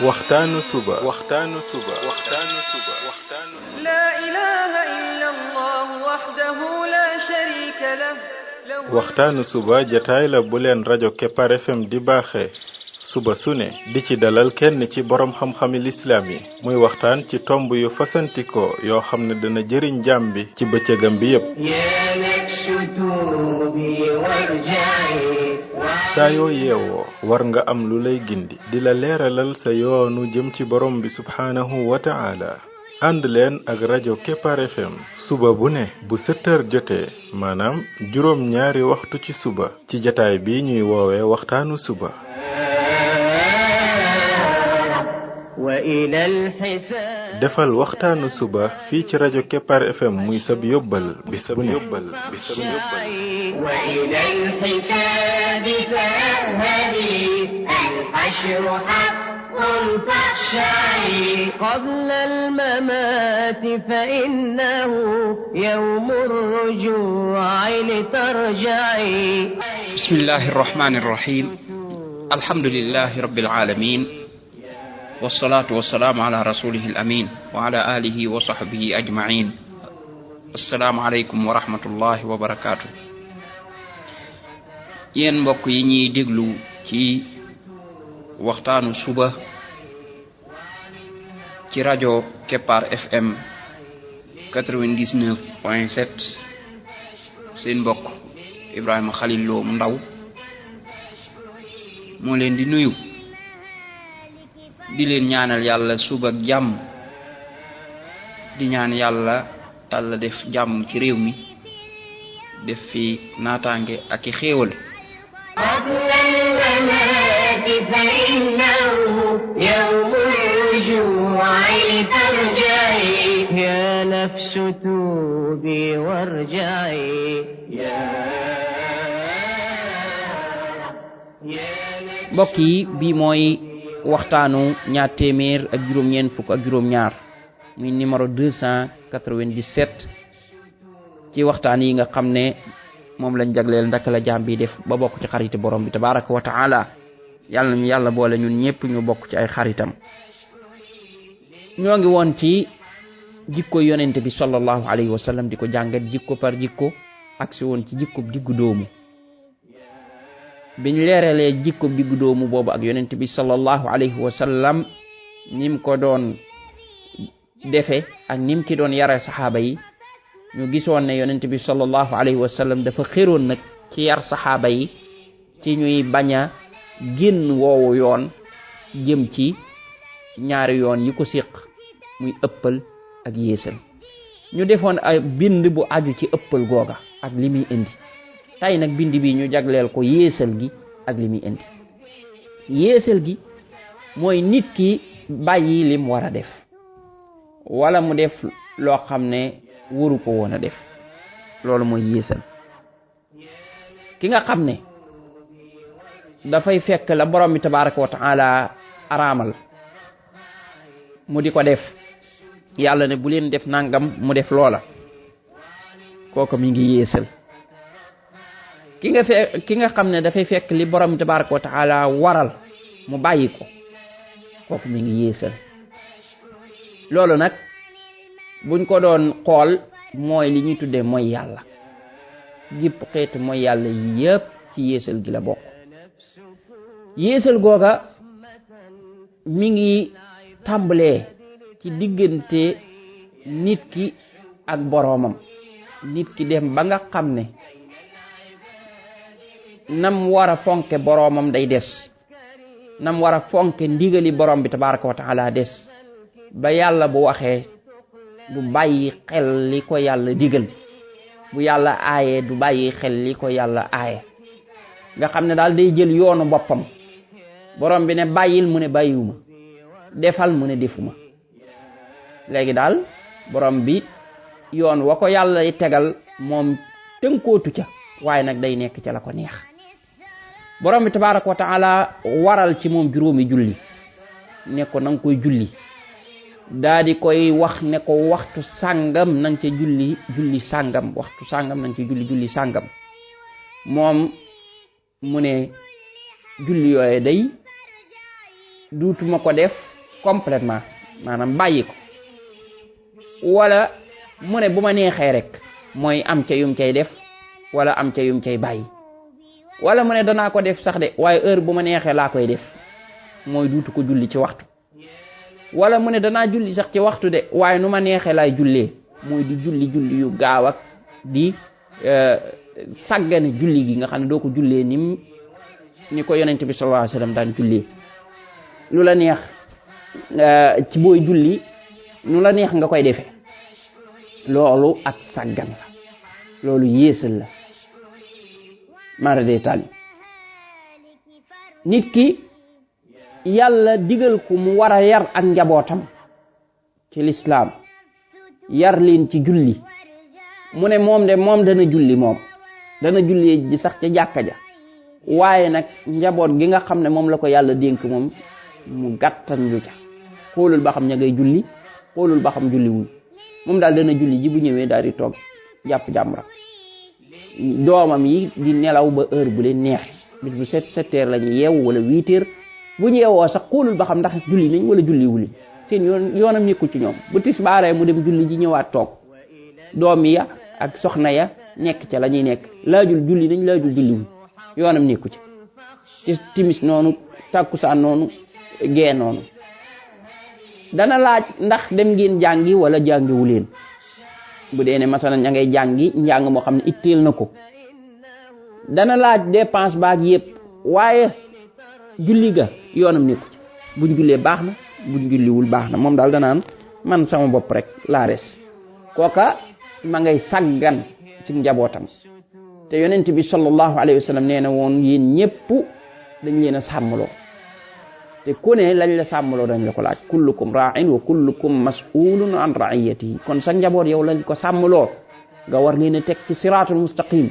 waxtaanu suba لا إله إلا الله وحده لا شريك له waxtaanu suba jataay la bu leen rajo Kepar FM di baaxee suba su ne di ci dalal kenn ci borom xam-xami lislaam yi muy waxtaan ci tomb yu fasantikoo yoo xam ne dana jëriñ jaam bi ci bëccëgam bi yépp saa yoo yeewoo war nga am lu lay gindi di la leeralal sa yoonu jëm ci borom bi subhaanahu wa ta'ala ànd leen ak rajo Kepar FM suba bu ne bu 7h jotee maanaam juróom ñaari waxtu ci suba ci jataay bi ñuy woowee waxtaanu suba defal waxtaanu suba fii ci rajo Kepar FM muy sab yóbbal bis bu ne قبل الممات فإنه يوم الرجوع لترجعي بسم الله الرحمن الرحيم الحمد لله رب العالمين والصلاة والسلام على رسوله الأمين وعلى آله وصحبه أجمعين السلام عليكم ورحمة الله وبركاته ين mbokk yi ñi déglu ci waxtaanu suba ci rajo Kepar FM 99.7 seen mbokk Ibrahima Khalil Lo mu ndaw moo leen di nuyu di leen ñaanal yàlla suba ak jàmm di ñaan yàlla Yàlla def jàmm ci réew mi def fi naataange ak i xéewal فإنه يوم الرجوع لترجعي يا نفس توبي وارجعي mbokk yi bi mooy waxtaanu ñaar téeméer ak juróom-ñeent fukk ak juróom-ñaar muy numéro 297 ci waxtaan yi nga xam ne moom lañ jagleel ndaka la jaam bi def ba bokk ci xariti borom bi tabaraka wa taala yàlla nañu yàlla boole ñun ñëpp ñu bokk ci ay xaritam ñoo ngi woon ci jikko yonente bi sallallahu alayhi wa sallam di ko jàngat jikko par jikko ak si woon ci jikko diggu doomu biñ leeralee jikko diggu doomu boobu ak yonente bi sallallahu alayhi wa sallam nim ko doon defe ak nim ki doon yare saxaaba yi ñu gisoon ne yonente bi sallallahu alayhi wa sallam dafa xéroon nag ci yar saxaaba yi ci ñuy bañ a génn woowu yoon jëm ci ñaari yoon yi ko séq muy ëppal ak yéesal ñu defoon ay bind bu aju ci ëppal googa ak li muy indi tey nag bind bi ñu jagleel ko yéesal gi ak li muy indi yéesal gi mooy nit ki bàyyi lim war a def wala mu def loo xam ne waru ko woon a def loolu mooy yéesal ki nga xam ne dafay fekk la borom bi tabaraka wa taala araamal mu di ko def yàlla ne bu leen def nangam mu def loola kooku mi ngi yéesal ki nga xam ne dafay fekk li borom bi tabaraka wa taala waral mu bàyyi ko kooku mi ngi yéesal loolu nag buñ ko doon xool mooy li ñuy tuddee mooy yàlla gépp xeetu mooy yàlla yi yépp ci yéesal gi la bokk yéesal googa mi ngi tàmbalee ci diggante nit ki ak boroomam nit ki dem ba nga xam ne nam war a fonke boroomam day des nam war a fonke ndigali borom bi tabaraka wa taala des ba yàlla bu waxee du bàyyi xel li ko yàlla digal bu yàlla aaye du bàyyi xel li ko yàlla aaye nga xam ne daal day jël yoonu boppam borom bi ne bàyyil mu ne bàyyiwuma defal mu ne defuma léegi daal borom bi yoon wa ko yàlla tegal moom tënkootu ca waaye nag day nekk ca la ko neex borom bi tabaraka wa taala waral ci moom juróomi julli ne ko nanga koy julli daa di koy wax ne ko waxtu sàngam nanga ca julli sàngam waxtu sàngam nanga ca julli sàngam moom mu ne julli yooye day duutuma ko def complètement maanaam bàyyi ko wala mu ne bu ma neexee rek mooy am ca yum cay def wala am ca yum cay bàyyi wala mu ne danaa ko def sax de waaye heure bu ma neexee laa koy def mooy duutu ko julli ci waxtu wala mu ne danaa julli sax ci waxtu de waaye nu ma neexee laay jullee mooy di julli yu gaaw ak di sàggane julli gi nga xam ne doo ko jullee ni ko yonent bi sallallahu alayhi wasallam daan jullee lu la neex ci booy julli nu la neex nga koy defee loolu ak sàggan la loolu yéesal la mara de tali nit ki yàlla digal ko mu war a yar ak njabootam ci lislaam yar leen ci julli mu ne moom dana julli dana julli ji sax ca jàkka ja waaye nag njaboot gi nga xam ne moom la ko yàlla dénk moom mu gàttan lu ca xoolul ba xam ña ngay julli xoolul ba xam julli wuñ moom daal dana julli ji bu ñëwee daal di toog jàpp jàmbra doomam yi di nelaw ba heure bu leen neex bis bu 7 heures la ñu yeewu wala 8 heures bu ñu yeewoo sax xoolul ba xam ndax julli nañ wala julli wuli seen yoonam nekkul ci ñoom bu tisbaaree mu dem julli ji ñëwaat toog doom ya ak soxna ya nekk ca la ñuy nekk laajul julli nañ laajul julli wuñ yoonam nekku ci timis noonu takkusaan noonu gee noonu dana laaj ndax dem ngeen jàngi wala jàngiwu leen bu dee ne masalan ña ngay jàngi njàng moo xam ne itteel na ko dana laaj dépense baag yëpp waaye julli ga yoonam nekku ci buñ jullee baax na buñ julliwul baax na moom daal danaan man sama bopp rek laa res kooka ma ngay saggan ci njabootam te yonent bi sallallahu alayhi wa sallam nee na woon yéen ñëpp dañ leen a sàmmloo te ku ne lañ la sàmmloo dañ la ko laaj kullukum ra'in wa kullukum mas'ulun an ra'iyatihi kon sa njaboot yow lañ ko sàmmloo nga war leen a teg ci siratul mustaqim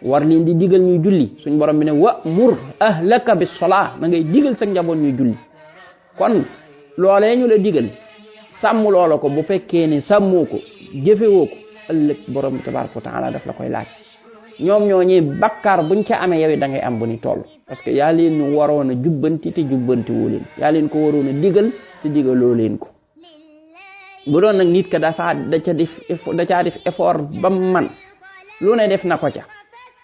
war leen di digal ñuy julli suñ borom bi ne wa'mur ahlaka bis salah na ngay digal sa njaboot ñuy julli kon loolee ñu la digal sàmmloo la ko bu fekkee ne sàmmoo ko jëfewoo ko ëllëg borom bi tabaraka wa taala daf la koy laaj ñoom ñooñee bakkaar buñ ca amee yow da ngay am bu ni toll parce que yaa leen ñu waroon a jubbanti te jubbanti woo leen yaa leen ko waroon a digal te digaloo leen ko bu doon nag nit ka da caa def effort ba man lu ne def na ko ca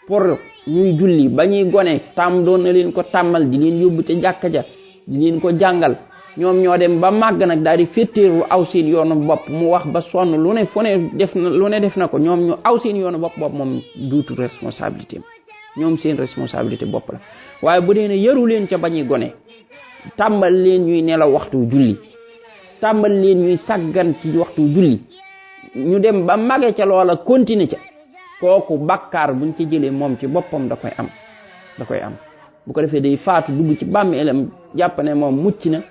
pour ñuy julli ba ñuy gone doon na leen ko tàmmal di leen yóbbu ca jàkka ja di leen ko jàngal ñoom ñoo dem ba màgg nag daal di féttéeru aw seen yoonu bopp mu wax ba sonn lu ne def na ko ñoom ñu aw seen yoonu bopp moom duutu responsabilité ñoom seen responsabilité bopp la waaye bu dee ne yaru leen ca bañuy gone tàmbal leen ñuy nelaw waxtu julli tàmbal leen ñuy sàggan ci waxtu julli ñu dem ba màgge ca loola continuer ca kooku bakkaar buñ ci jëlee moom ci boppam da koy am bu ko defee day faatu dugg ci bàmmeelam jàpp ne moom mucc na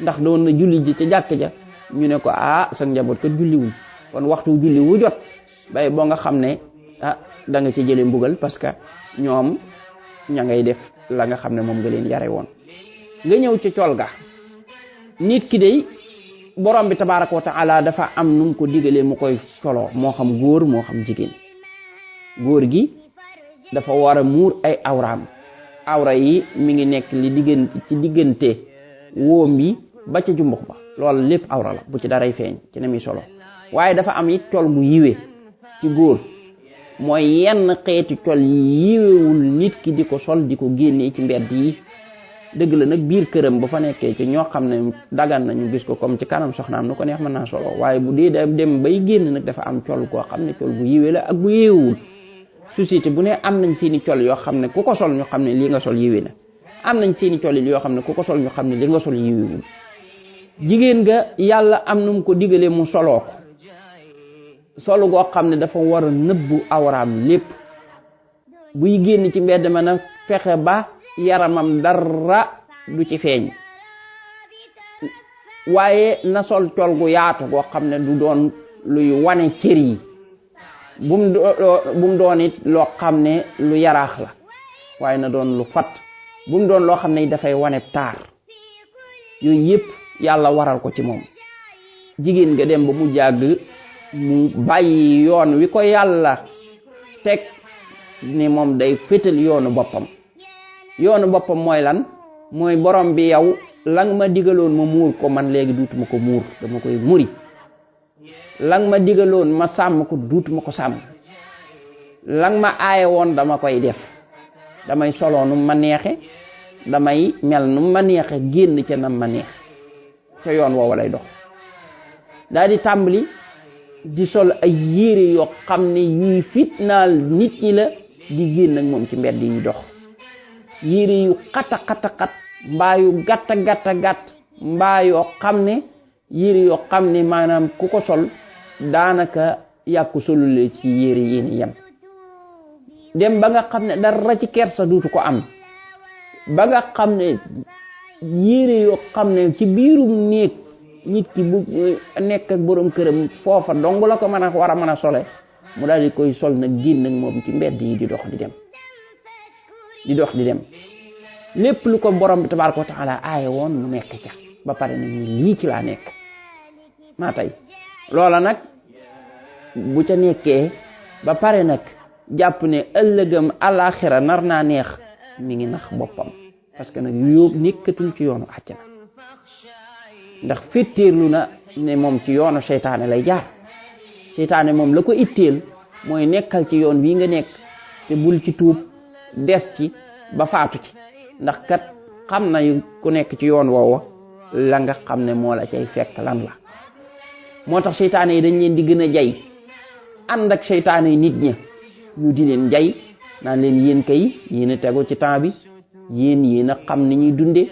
ndax doon na julli ji ca jàkk ja ñu ne ko sa njaboot kat julliwuñ kon waxtu julli wu jot bay boo nga xam ne da nga ci jëlee mbugal parce que ñoom ña ngay def la nga xam ne moom nga leen yare woon nga ñëw ci col ga nit ki day borom bi tabaraka wa taala dafa am nu mu ko digalee mu koy coloo moo xam góor moo xam jigéen góor gi dafa war a muur ay awraam awra yi mi ngi nekk ci diggante wóom yi ba ca jumbux ba loolu lépp awra la bu ci daray feeñ ci ne muy solo waaye dafa am it col gu yiwe ci góor mooy yenn xeeti col yi yiwewul nit ki di ko sol di ko génnee ci mbedd yi dëgg la nag biir këram bu fa nekkee ci ñoo xam ne dagan nañu gis ko comme ci kanam soxnaam nu ko neex mën naa solo waaye bu dee dem bay génn nag dafa am col koo xam ne col gu yiwe la ak bu yiwewul société bu ne am nañ seeni col yoo xam ne ku ko sol ñu xam ne lii nga sol yiwe na am nañ seeni col yoo xam ne ku ko sol ñu xam ne li nga sol yiwewul jigéen ga yàlla am nu mu ko digalee mu soloo ko solu goo xam ne dafa war a nëbbu awraam lépp buy génn ci mbedd ma na fexe ba yaramam dara du ci feeñ waaye na sol col gu yaatu goo xam ne du doon luy wane cër yi bu mu doon it loo xam ne lu yaraax la waaye na doon lu fat bu mu doon loo xam ne dafay wane taar yooyu yëpp yàlla waral ko ci moom jigéen nga dem ba mu jàgg mu bàyyi yoon wi ko yàlla teg ni moom day fétal yoonu boppam mooy lan mooy borom bi yow lang ma digaloon ma muur ko man léegi duutuma ko muur dama koy muri lang ma digaloon ma sàmm ko duutuma ko sàmm lang ma aaye woon dama koy def damay soloo nu ma neexe damay mel nu ma neexe génn ca nam ma neex ca yoon woowu lay dox daal di tàmbali di sol ay yére yoo xam ne yuy fitnaal nit ñi la di génn ak moom ci mbedd yi dox yére yu xata mbaa yu gàtt mbaa yoo xam ne yére yoo xam ne maanaam ku ko sol daanaka yàkku solule ci yére yéeni yem dem ba nga xam ne dara ci kersa duutu ko am ba nga xam ne yére yoo xam ne ci biirum néeg nit ki bu nekk ak borom këram foofa dong la ko mën a war a mën a sole mu daal di koy sol nag génn ak moom ci mbedd yi di dox di dem lépp lu ko borom bi tabaaraka wa taala aaye woon mu nekk ca ba pare na ñu lii ci laa nekk maa tey loola nag bu ca nekkee ba pare nag jàpp ne ëllëgam àllaaxira nar naa neex mi ngi nax boppam parce que nag yóbbu nekkatul ci yoonu àjjana ndax féttéerlu na ne moom ci yoonu seytaane lay jaar seytaane moom la ko itteel mooy nekkal ci yoon bii nga nekk te bul ci tuub des ci ba faatu ci ndax kat xam na ku nekk ci yoon woowa la nga xam ne moo la cay fekk lan la moo tax seytaane yi dañ leen di gën a jay ànd ak seytaane yi nit ña ñu di leen jay naan leen yéen kay yéen a tegu ci temps bi yéen a xam ni ñuy dunde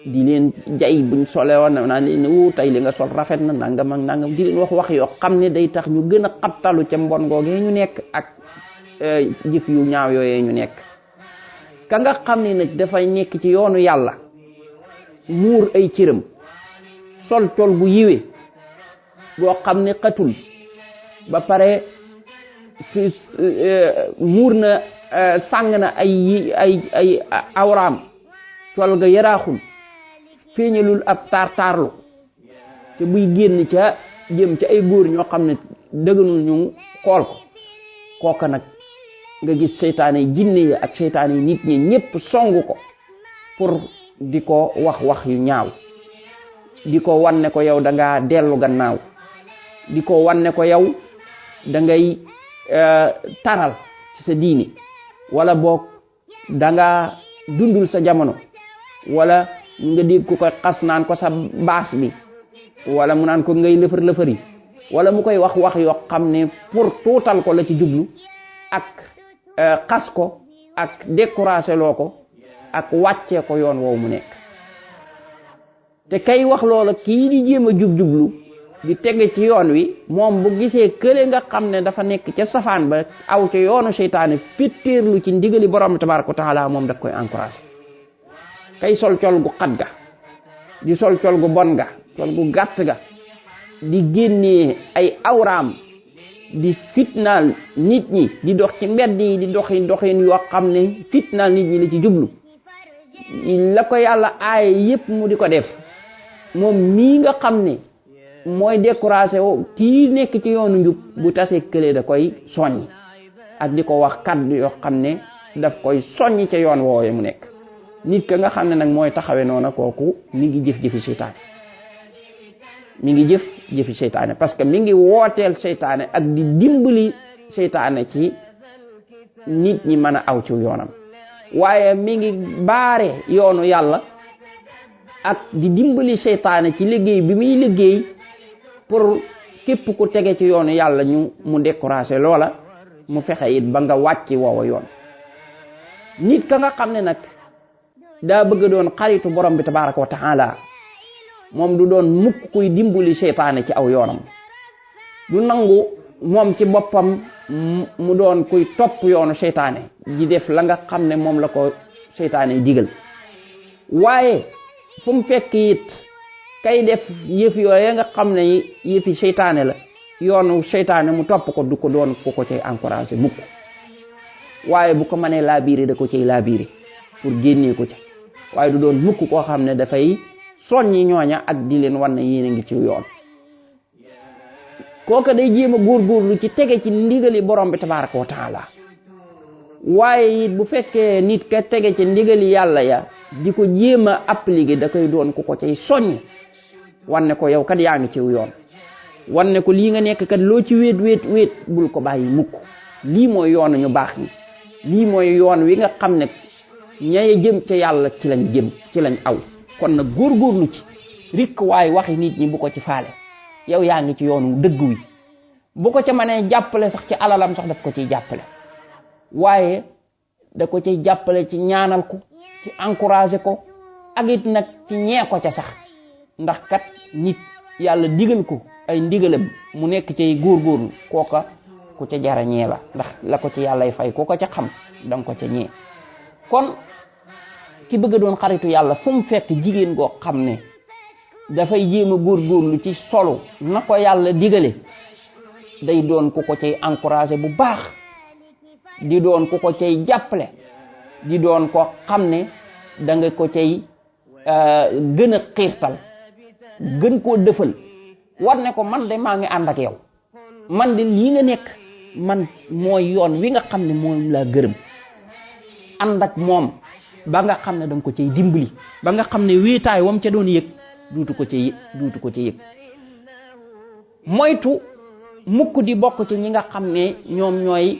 di leen jay buñ sole woon naan leen tey li nga sol rafet na nangam ak nangam di leen wax yoo xam ne day tax ñu gën a xabtalu ca mbon googee ñu nekk ak jëf yu ñaaw yooyee ñu nekk ka nga xam ne nag dafay nekk ci yoonu yàlla muur ay cëram sol col bu yiwe boo xam ne xatul ba pare muur na sàng na ay awraam col ga yaraaxul feeñalul ab taarlu te buy génn ca jëm ca ay góor ñoo xam ne dëgganul ñu xool ko kooka nag nga gis seytaane yi jinne yi ak seytaane yi nit ñi ñépp songu ko pour di ko wax yu ñaaw di ko wanne ko yow da ngaa dellu gannaaw di ko wanne ko yow da ngay taral ci sa diine wala boog da nga dundul sa jamono wala nga dégg ko xas naan ko sa baas bi wala mu naan ko ngay lëfër wala mu koy wax yoo xam ne pour tuutal ko la ci jublu ak xas ko ak découragé loo ko ak wàccee ko yoon woowu mu nekk te kay wax loola kii di jéem a jublu di tege ci yoon wi moom bu gisee kële nga xam ne dafa nekk ca safaan ba aw ca yoonu seytaane fittéerlu ci ndigali borom bi tabaaraka wa taala moom daf koy encouragé kay sol col gu xat ga di sol col gu bon ga col gu gàtt ga di génnee ay awraam di fitnaal nit ñi di dox ci mbedd yi di doxin yoo xam ne fitnaal nit ñi la ci jublu la ko yàlla aaye yépp mu di ko def moom mii nga xam ne mooy découragé wo kii nekk ci yoonu njub bu tasee kële da koy soññ ak di ko wax kaddu yoo xam ne daf koy soññ ca yoon woowe mu nekk nit ka nga xam ne nag mooy taxawe noona kooku mi ngi jëf-jëfi seytaane parce que mi ngi wooteel seytaane ak di dimbali seytaane ci nit ñi mën a aw ci yoonam waaye mi ngi baare yoonu yàlla ak di dimbali seytaane ci liggéey bi muy liggéey pour képp ku tege ci yoonu yàlla mu découragé loola mu fexe it ba nga wàcc woowa yoon nit ka nga xam ne nag daa bëgg doon xaritu borom bi tabaaraka wa taala moom du doon mukk kuy dimbali seytaane ci aw yoonam du nangu moom ci boppam mu doon kuy topp yoonu seytaane di def la nga xam ne moom la ko seytaane digal waaye fu mu fekk it kay def yëf yooye nga xam ne yëfi seytaane la yoonu seytaane mu topp ko du ko doon ku ko cay encouragé mukk waaye bu ko mënee laabiire da ko cay laabiire pour génnee ko ca waaye du doon mukk koo xam ne dafay soññi ñooña ak di leen wan ne yéen a ngi ci yoon kooka day jéem a góorgóorlu ci tege ci ndigali borom bi tabaaraka wa taala waaye it bu fekkee nit ka tege ci ndigali yàlla ya di ko jéem a appliquer da koy doon ku ko cay soññ wan ne ko yow kat yaa ngi ci yoon wan ne ko lii nga nekk kat loo ci wéet bul ko bàyyi mukk lii mooy yoon ñu baax ñi lii mooy yoon wi nga xam ne ñaye jëm ca yàlla ci lañ jëm ci lañ aw kon nag góorgóorlu ci rikk waaye waxi nit ñi bu ko ci faale yow yaa ngi ci yoonu dëgg wi bu ko ca mënee jàppale sax ci alalam sax daf ko ciy jàppale waaye da ko ciy jàppale ci ñaanal ko ci encourager ko ak it nag ci ñee ko ca sax ndax kat nit yàlla digal ko ay ndigalam mu nekk cay góorgóorlu kooka ku ca jara ñee la ndax la ko ci yàllay fay ku ko ca xam danga ko ca ñee kon ki bëgg doon xaritu yàlla fu mu fekk jigéen goo xam ne dafay jéem a góorgóorlu ci solo na ko yàlla digale day doon ku ko cay encourager bu baax di doon ku ko cay jàppale di doon ko xam ne da nga ko cay gën a xiirtal gën koo dëfal war ne ko man de maa ngi ànd ak yow man de lii nga nekk man mooy yoon wi nga xam ne moom laa gërëm ànd ak moom ba nga xam ne da nga ko cay dimbali ba nga xam ne wéetaay wam ca doon yëg duutu ko ca yëg moytu mukk di bokk ci ñi nga xam ne ñoom ñooy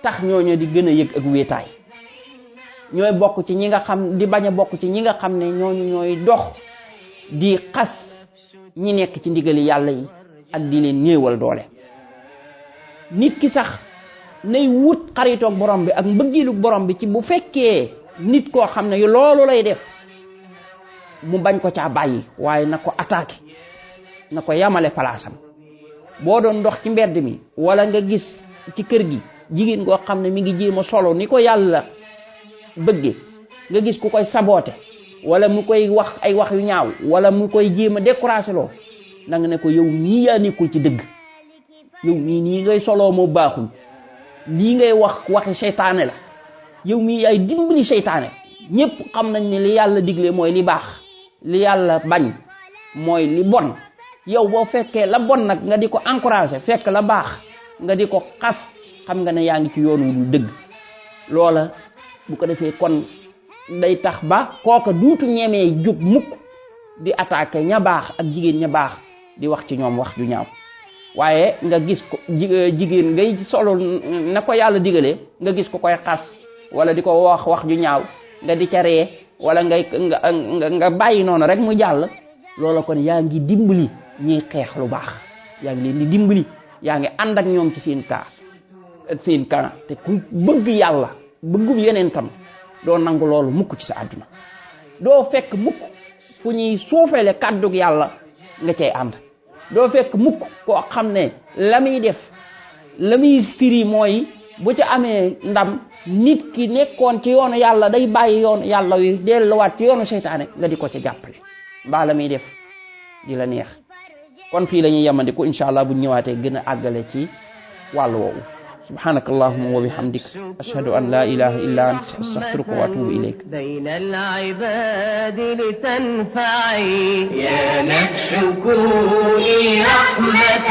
tax ñooñu di gën a yëg ak wéetaay ñooy bokk ci ñi nga xam di bañ a bokk ci ñi nga xam ne ñooñu ñooy dox di xas ñi nekk ci ndigali yàlla yi ak di leen néewal doole nit ki sax nay wut xaritoog borom bi ak mbëggilu borom bi ci bu fekkee nit koo xam ne loolu lay def mu bañ ko caa bàyyi waaye na ko attaqué na ko yamale palaasam boo doon dox ci mbedd mi wala nga gis ci kër gi jigéen goo xam ne mi ngi jéem a solo ni ko yàlla bëgge nga gis ku koy saboote wala mu koy wax ay wax yu ñaaw wala mu koy jéem a découragé loo na nga ne ko yow mii yaa nekkul ci dëgg yow mii nii ngay soloo moo baaxul lii ngay waxi seytaane la yow mii yaay dimbali seytaane ñëpp xam nañ ne li yàlla digle mooy li baax li yàlla bañ mooy li bon yow boo fekkee la bon nag nga di ko encouragé fekk la baax nga di ko xas xam nga ne yaa ngi ci yoon wu du dëgg loola bu ko defee kon day tax ba kooka duutu ñemee jóg mukk di attaqué ña baax ak jigéen ña baax di wax ci ñoom wax ju ñaaw waaye nga gis ko jigéen ngay solo na ko yàlla digalee nga gis ko koy xas wala di ko wax ju ñaaw nga di ca ree wala nga bàyyi noonu rek mu jàll loola kon yaa ngi dimbali ñiy xeex lu baax yaa ngi leen di dimbali yaa ngi ànd ak ñoom ci seen camp te ku bëgg yàlla bëggum yeneen tam doo nangu loolu mukk ci sa àdduna doo fekk mukk fu ñuy suufeele kàddug yàlla nga cay ànd doo fekk mukk koo xam ne la muy def la muy firi mooy bu ca amee ndam nit ki nekkoon ci yoonu yàlla day bàyyi yoonu yàlla wi delluwaat ci yoonu seytaane nga di ko ca jàppale mbaa la muy def di la neex kon fii la ñuy yemandiku incha allah bu ñëwaatee gën a àggale ci wàllu woowu سبحانك اللهم وبحمدك أشهد أن لا إله إلا أنت أستغفرك وأتوب إليك بين العباد لتنفعي يا نفس كوني رحمة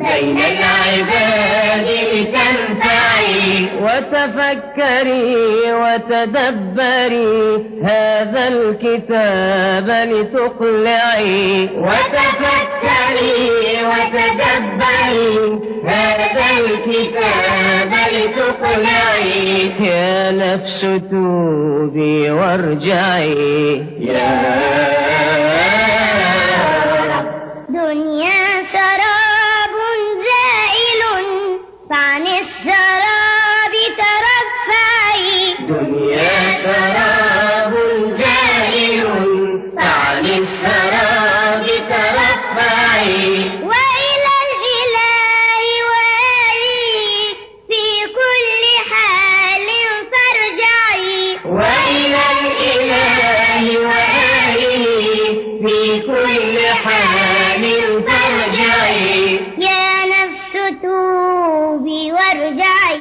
بين العباد لتنفعي وتفكري وتدبري هذا الكتاب لتقلعي وتفكري وتدبري هذا الكتاب لتقلعي يا نفس توبي وارجعي يا